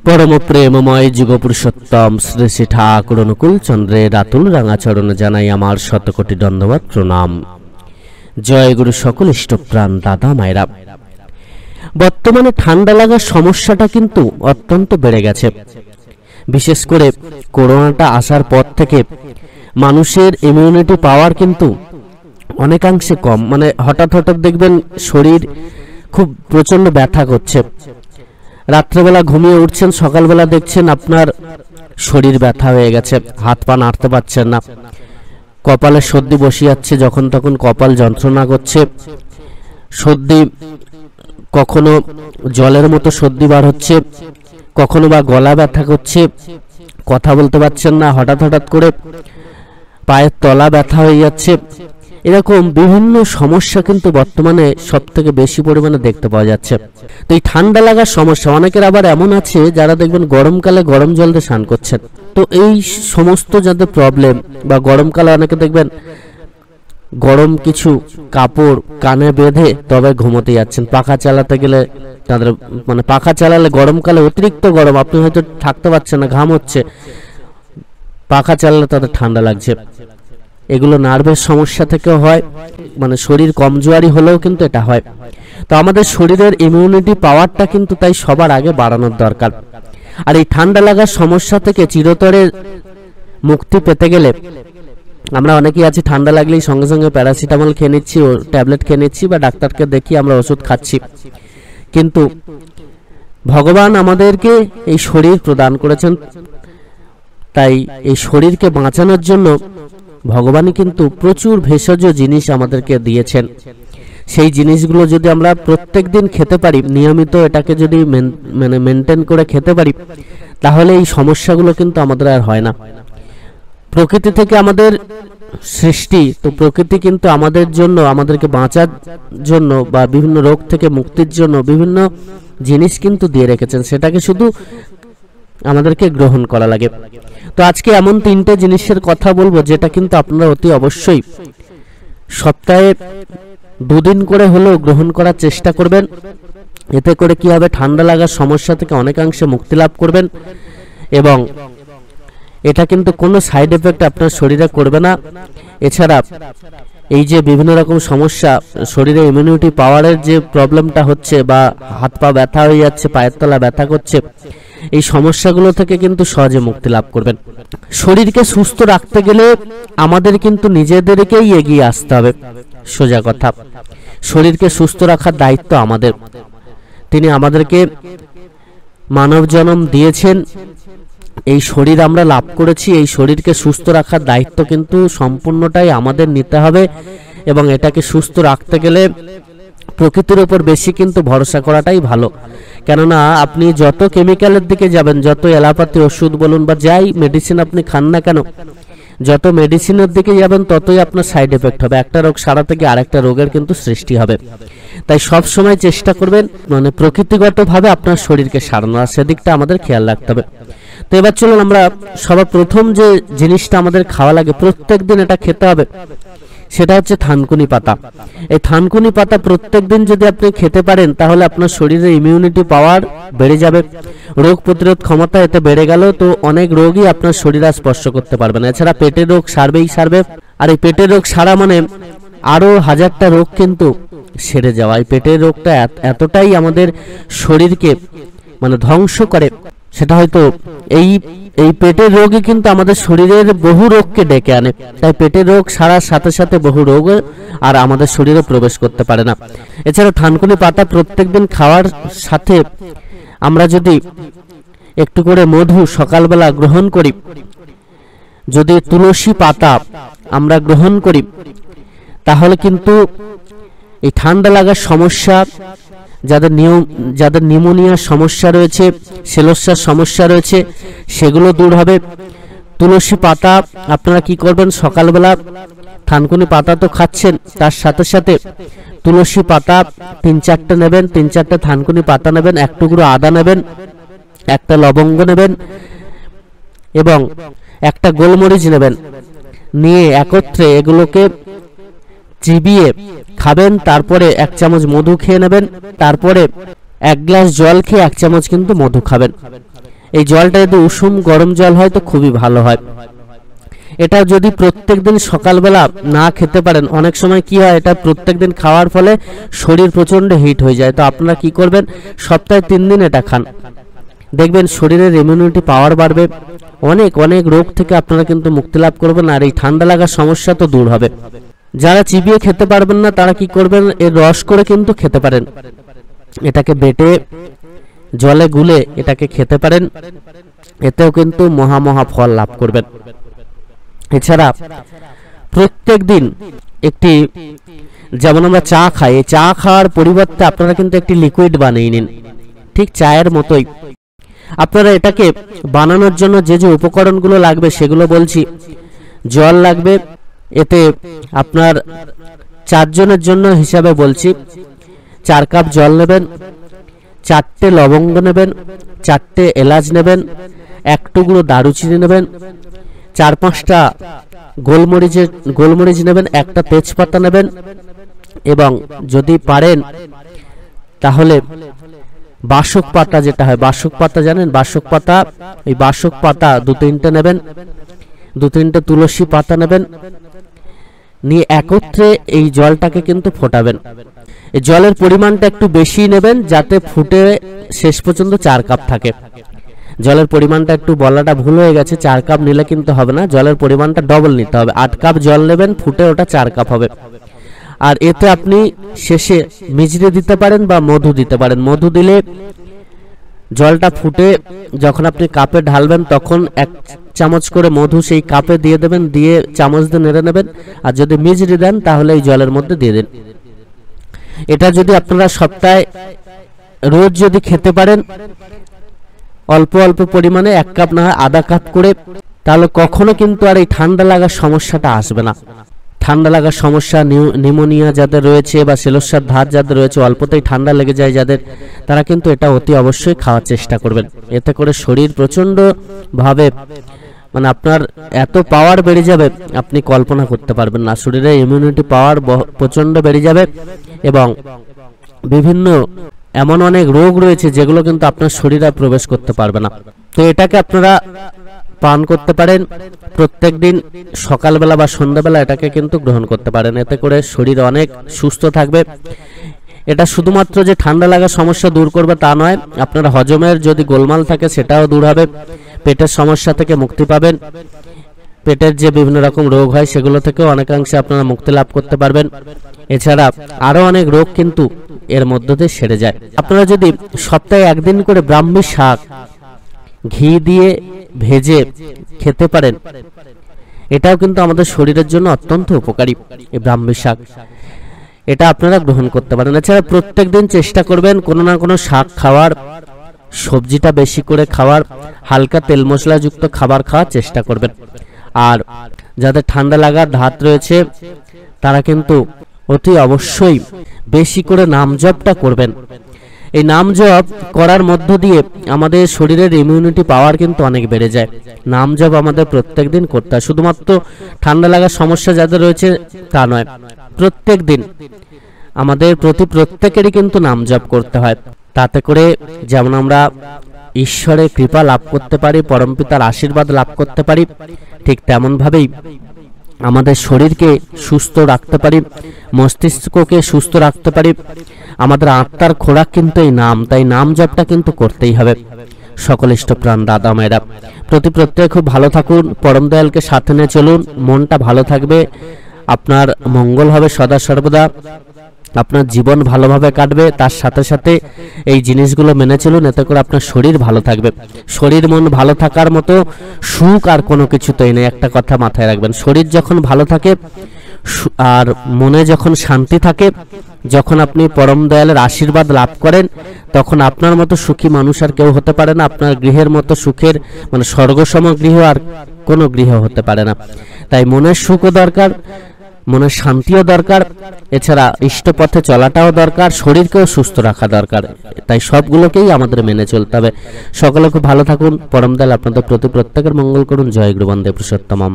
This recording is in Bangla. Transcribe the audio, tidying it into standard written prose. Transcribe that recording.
परम प्रेममय जुगपुरुषोत्तम श्री श्री ठाकुर अनुकूल चंद्रेर आतुल रांगा चरणे जानाई आमार शतकोटी दंडवत प्रणाम। जय गुरु सकल इष्टप्राण दादा मायरा। बर्तमाने ठांडा लागार समस्याटा किन्तु अत्यंत बेड़े गेछे। विशेष करे कोरोनाटा आसार पर थेके मानुषेर इम्यूनिटी पावर किन्तु अनेकांशे कम। माने हठाৎ हठाৎ देखबेन शरीर खूब प्रचंड व्यथा करছে। রাত্রেবেলা ঘুমিয়ে উঠছেন, সকালবেলা দেখছেন আপনার শরীর ব্যথা হয়ে গেছে, হাত পা নাড়তে পারছেন না, কপালে সর্দি বসে যাচ্ছে, যখন তখন কপাল যন্ত্রণা করছে, সর্দি কখনো জলের মতো সর্দি বার হচ্ছে, কখনো বা গলা ব্যথা করছে, কথা বলতে পারছেন না, হঠাৎ হঠাৎ করে পায়ের তলা ব্যথা হয়ে যাচ্ছে। এরকম বিভিন্ন সমস্যা কিন্তু বর্তমানে সবথেকে বেশি পরিমাণে দেখতে পাওয়া যাচ্ছে। তো এই ঠান্ডা লাগার সমস্যা, অনেকের আবার এমন আছে যারা দেখবেন গরমকালে গরম জল দিয়ে স্নান করছেন। তো এই সমস্ত যাদের প্রবলেম, বা গরমকালে অনেকে দেখবেন গরম কিছু কাপড় কানে বেঁধে তবে ঘুমোতে যাচ্ছেন, পাখা চালাতে গেলে তাদের মানে পাখা চালালে গরমকালে অতিরিক্ত গরম, আপনি হয়তো থাকতে পারছেন না, ঘাম হচ্ছে, পাখা চালালে তাদের ঠান্ডা লাগছে। এগুলো নার্ভের সমস্যা থেকেও হয়, মানে শরীর কমজোরি হলেও কিন্তু এটা হয়। তো আমাদের শরীরের ইমিউনিটি পাওয়ারটা কিন্তু তাই সবার আগে বাড়ানোর দরকার। আর এই ঠান্ডা লাগার সমস্যা থেকে চিরতরে মুক্তি পেতে গেলে আমরা অনেকেই আছি ঠান্ডা লাগলেই সঙ্গে সঙ্গে প্যারাসিটামল খেয়ে নিচ্ছি, ও ট্যাবলেট খেয়ে নিচ্ছি, বা ডাক্তারকে দেখিয়ে আমরা ওষুধ খাচ্ছি। কিন্তু ভগবান আমাদেরকে এই শরীর প্রদান করেছেন, তাই এই শরীরকে বাঁচানোর জন্য ভগবানই কিন্তু প্রচুর ভেষজ জিনিস আমাদেরকে দিয়েছেন। সেই জিনিসগুলো যদি আমরা প্রত্যেকদিন খেতে পারি, নিয়মিত এটাকে যদি মেনটেন করে খেতে পারি, তাহলে এই সমস্যাগুলো কিন্তু আমাদের আর হয় না। প্রকৃতি থেকে আমাদের সৃষ্টি, তো প্রকৃতি কিন্তু আমাদের জন্য, আমাদেরকে বাঁচার জন্য বা বিভিন্ন রোগ থেকে মুক্তির জন্য বিভিন্ন জিনিস কিন্তু দিয়ে রেখেছেন, সেটাকে শুধু আমাদেরকে গ্রহণ করা লাগে। তো আজকে এমন তিনটে জিনিসের কথা বলবো যেটা কিন্তু আপনারা অতি অবশ্যই সপ্তাহে 2 দিন করে হলেও গ্রহণ করার চেষ্টা করবেন। এতে করে কি হবে, ঠান্ডা লাগার সমস্যা থেকে অনেকাংশে মুক্তি লাভ করবেন, এবং এটা কিন্তু কোনো সাইড এফেক্ট আপনার শরীরে করবে না। এছাড়া এই যে বিভিন্ন রকম সমস্যা, শরীরে ইমিউনিটি পাওয়ারের যে প্রবলেমটা হচ্ছে, বা হাত পা ব্যথা হয়ে যাচ্ছে, পায়ের তলা ব্যথা করছে, এই সমস্যাগুলো থেকে কিন্তু সহজে মুক্তি লাভ করবেন। শরীরকে সুস্থ রাখতে গেলে আমাদের কিন্তু নিজেদেরকেই এগিয়ে আসতে হবে। সোজা কথা, শরীরকে সুস্থ রাখার দায়িত্ব আমাদের। তিনি আমাদেরকে মানব জন্ম দিয়েছেন, এই শরীর আমরা লাভ করেছি, এই শরীরকে সুস্থ রাখার দায়িত্ব কিন্তু সম্পূর্ণটাই আমাদের নিতে হবে। এবং এটাকে সুস্থ রাখতে গেলে প্রকৃতির উপর বেশি কিন্তু ভরসা করাটাই ভালো। কেননা আপনি যত কেমিক্যালের দিকে যাবেন, যত এলোপ্যাথি ওষুধ বলুন বা যাই মেডিসিন আপনি খান না কেন, যত মেডিসিনের দিকে যাবেন ততই আপনার সাইড এফেক্ট হবে। একটা রোগ সারা থেকে আরেকটা রোগের কিন্তু সৃষ্টি হবে। তাই সব সময় চেষ্টা করবেন মানে প্রকৃতিগতভাবে আপনার শরীরকে সারানো, আর সেদিকটা আমাদের খেয়াল রাখতে হবে। তো এবার চলুন আমরা সবার প্রথম যে জিনিসটা আমাদের খাওয়া লাগে, প্রত্যেক দিন এটা খেতে হবে, সেটা হচ্ছে থানকুনি পাতা। এই থানকুনি পাতা প্রত্যেক দিন যদি আপনি খেতে পারেন, তাহলে আপনার শরীরের ইমিউনিটি পাওয়ার বেড়ে যাবে, রোগ প্রতিরোধ ক্ষমতা এতে বেড়ে গেল, তো অনেক রোগই আপনার শরীরে স্পর্শ করতে পারবে না। এছাড়া পেটের রোগ সারবেই সারবে, আর এই পেটের রোগ সারা মানে আরো 1000টা রোগ কিন্তু সেরে যাওয়া। এই পেটের রোগটা এতটাই আমাদের শরীরকে মানে ধ্বংস করে, সেটা হয়তো এই পেটের রোগই কিন্তু আমাদের শরীরের বহু রোগকে ডেকে আনে। তাই পেটের রোগ সারার সাথে সাথে বহু রোগ আর আমাদের শরীরে প্রবেশ করতে পারে না। এছাড়া থানকুনি পাতা প্রত্যেকদিন খাওয়ার সাথে আমরা যদি একটু করে মধু সকালবেলা গ্রহণ করি, যদি তুলসী পাতা আমরা গ্রহণ করি, তাহলে কিন্তু এই ঠান্ডা লাগার সমস্যা, যাদের নিউমোনিয়ার সমস্যা রয়েছে, সেলসার সমস্যা রয়েছে, সেগুলো দূর হবে। তুলসী পাতা আপনারা কি করবেন, সকালবেলা থানকুনি পাতা তো খাচ্ছেন, তার সাথে সাথে তুলসী পাতা 3-4টে নেবেন, 3-4টে থানকুনি পাতা নেবেন, এক টুকরো আদা নেবেন, একটা লবঙ্গ নেবেন, এবং একটা গোলমরিচ নেবেন, নিয়ে একত্রে এগুলোকে চিবিয়ে খাবেন। তারপরে 1 চামচ মধু খেয়ে নেবেন, তারপরে 1 গ্লাস জল খেয়ে 1 চামচ কিন্তু মধু খাবেন। এই জলটা যদি উষুম গরম জল হয় তো খুবই ভালো হয়। এটা যদি প্রত্যেকদিন সকালবেলা না খেতে পারেন, অনেক সময় কি হয়, এটা প্রত্যেকদিন খাওয়ার ফলে শরীর প্রচণ্ড হিট হয়ে যায়। তো আপনারা কি করবেন, সপ্তাহে 3 দিন এটা খান, দেখবেন শরীরের ইমিউনিটি পাওয়ার বাড়বে, অনেক অনেক রোগ থেকে আপনারা কিন্তু মুক্তি লাভ করবেন, আর এই ঠান্ডা লাগার সমস্যা তো দূর হবে। যারা চিবিয়ে খেতে পারবেন না তারা কি করবেন, এর রস করে কিন্তু খেতে পারেন, এটাকে বেটে জলে গুলে এটাকে খেতে পারেন, এতেও কিন্তু মহা মহা ফল লাভ করবেন। এছাড়া প্রত্যেক দিন একটি, যেমন আমরা চা খাই, এই চা খাওয়ার পরিবর্তে আপনারা কিন্তু একটি লিকুইড বানিয়ে নিন, ঠিক চায়ের মতোই। আপনারা এটাকে বানানোর জন্য যে যে উপকরণগুলো লাগবে সেগুলো বলছি। জল লাগবে, এতে আপনার 4 জনের জন্য হিসাবে বলছি, 4 কাপ জল নেবেন, 4টে লবঙ্গ নেবেন, 4টে এলাচ নেবেন, 1 টুকরো দারুচিনি নেবেন, 4-5টা গোলমরিচ নেবেন, 1টা তেজপাতা নেবেন, এবং যদি পারেন তাহলে বাসক পাতা, যেটা হয় বাসক পাতা জানেন, বাসক পাতা, এই বাসক পাতা 2-3টে নেবেন, 2-3টে তুলসী পাতা নেবেন, নিয়ে একত্রে এই জলটাকে কিন্তু ফোটাবেন। এই জলের পরিমাণটা একটু বেশি নেবেন, যাতে ফুটে শেষ পর্যন্ত 4 কাপ থাকে। জলের পরিমাণটা একটু বলাটা ভুল হয়ে গেছে, 4 কাপ নিলে কিন্তু হবে না, জলের পরিমাণটা ডবল নিতে হবে। 8 কাপ জল নেবেন, ফুটে ওটা 4 কাপ হবে। আর এতে আপনি শেষে মিজরি দিতে পারেন বা মধু দিতে পারেন। মধু দিলে জলটা ফুটে যখন আপনি কাপে ঢালবেন তখন 1 চামচ করে মধু সেই কাপে দিয়ে দেবেন, দিয়ে চামচ দিয়ে নেড়ে নেবেন। আর যদি মিজরি দেন তাহলে এই জলের মধ্যে দিয়ে দিন। এটা যদি আপনারা সপ্তাহে রোজ যদি খেতে পারেন, অল্প অল্প পরিমাণে 1 কাপ না হয় আধা কাপ করে, তাহলে কখনো কিন্তু আর এই ঠান্ডা লাগার সমস্যাটা আসবে না। ঠান্ডা লাগার সমস্যা, নিউমোনিয়া যাদের রয়েছে বা সেলোসার ধাত যাদের রয়েছে, অল্পতেই ঠান্ডা লেগে যায় যাদের, তারা কিন্তু এটা অতি অবশ্যই খাওয়ার চেষ্টা করবেন। এতে করে শরীর প্রচণ্ড ভাবে, মানে আপনার এত পাওয়ার বেড়ে যাবে আপনি কল্পনা করতে পারবেন না। শরীরে ইমিউনিটি পাওয়ার প্রচণ্ড বেড়ে যাবে, এবং বিভিন্ন এমন অনেক রোগ রয়েছে যেগুলো কিন্তু আপনার শরীরে প্রবেশ করতে পারবে না। তো এটাকে আপনারা পান করতে পারেন প্রত্যেকদিন সকালবেলা বা সন্ধ্যাবেলা, এটাকে কিন্তু গ্রহণ করতে পারেন। এতে করে শরীর অনেক সুস্থ থাকবে। এটা শুধুমাত্র যে ঠান্ডা লাগার সমস্যা দূর করবে তা নয়, আপনার হজমের যদি গোলমাল থাকে সেটাও দূর হবে, পেটের সমস্যা থেকে মুক্তি পাবেন, পেটের যে বিভিন্ন রকম রোগ হয় সেগুলো থেকেও অনেকাংশে আপনারা মুক্তি লাভ করতে পারবেন। এছাড়া আরো অনেক রোগ কিন্তু এর মধ্য দিয়ে সেরে যায়। আপনারা যদি সপ্তাহে 1 দিন করে ব্রাহ্মী শাক ঘি দিয়ে ভেজে খেতে পারেন, এটাও কিন্তু আমাদের শরীরের জন্য অত্যন্ত উপকারী। এই ব্রাহ্মী শাক এটা আপনারা গ্রহণ করতে পারেন। এছাড়া প্রত্যেকদিন চেষ্টা করবেন কোনো না কোনো শাক খাওয়ার, সবজিটা বেশি করে খাওয়ার, হালকা তেল মশলাযুক্ত খাবার খাওয়ার চেষ্টা করবেন। আর যাদের ঠান্ডা লাগার ধাত রয়েছে তারা কিন্তু অতি অবশ্যই বেশি করে নাম জপটা করবেন। এই নাম জপ করার মধ্য দিয়ে আমাদের শরীরের ইমিউনিটি পাওয়ার কিন্তু অনেক বেড়ে যায়। নাম জপ আমাদের প্রত্যেকদিন করতে হয়, শুধুমাত্র ঠান্ডা লাগার সমস্যা যাদের রয়েছে তা নয়, প্রত্যেক দিন আমাদের প্রত্যেকেরই কিন্তু নাম জপ করতে হয়। তাতে করে যেমন আমরা ঈশ্বরের কৃপা লাভ করতে পারি, পরমপিতার আশীর্বাদ লাভ করতে পারি, ঠিক তেমন ভাবেই আমাদের শরীরকে সুস্থ রাখতে পারি, মস্তিষ্ককে সুস্থ রাখতে পারি। আমাদের আত্মার খোরাক কিন্তু এই নাম, তাই নাম জপটা কিন্তু করতেই হবে। সকল ইষ্টপ্রাণ দাদা মায়েরা প্রত্যেকে খুব ভালো থাকুন, পরম দয়ালকে সাথে নিয়ে চলুন, মনটা ভালো থাকবে, আপনার মঙ্গল হবে সদা সর্বদা, আপনার জীবন ভালোভাবে কাটবে। তার সাথে সাথে এই জিনিসগুলো মেনে চলুন, এতে করে আপনার শরীর ভালো থাকবে। শরীর মন ভালো থাকার মতো সুখ আর কোনো কিছুতেই নেই। একটা কথা মাথায় রাখবেন, শরীর যখন ভালো থাকে আর মনে যখন শান্তি থাকে, যখন আপনি পরম দয়ালের আশীর্বাদ লাভ করেন, তখন আপনার মতো সুখী মানুষ আর কেউ হতে পারে না। আপনার গৃহের মতো সুখের, মানে স্বর্গসম গৃহ আর কোনো গৃহ হতে পারে না। তাই মনের সুখও দরকার, মনের শান্তিও দরকার, এছাড়া ইষ্টপথে চলাটাও দরকার, শরীরকেও সুস্থ রাখা দরকার। তাই সবগুলোকেই আমাদের মেনে চলতে হবে। সকলে খুব ভালো থাকুন, পরম দয়াল আপনাদের প্রত্যেকের মঙ্গল করুন। জয় গুরু বন্দে পুরুষোত্তমম।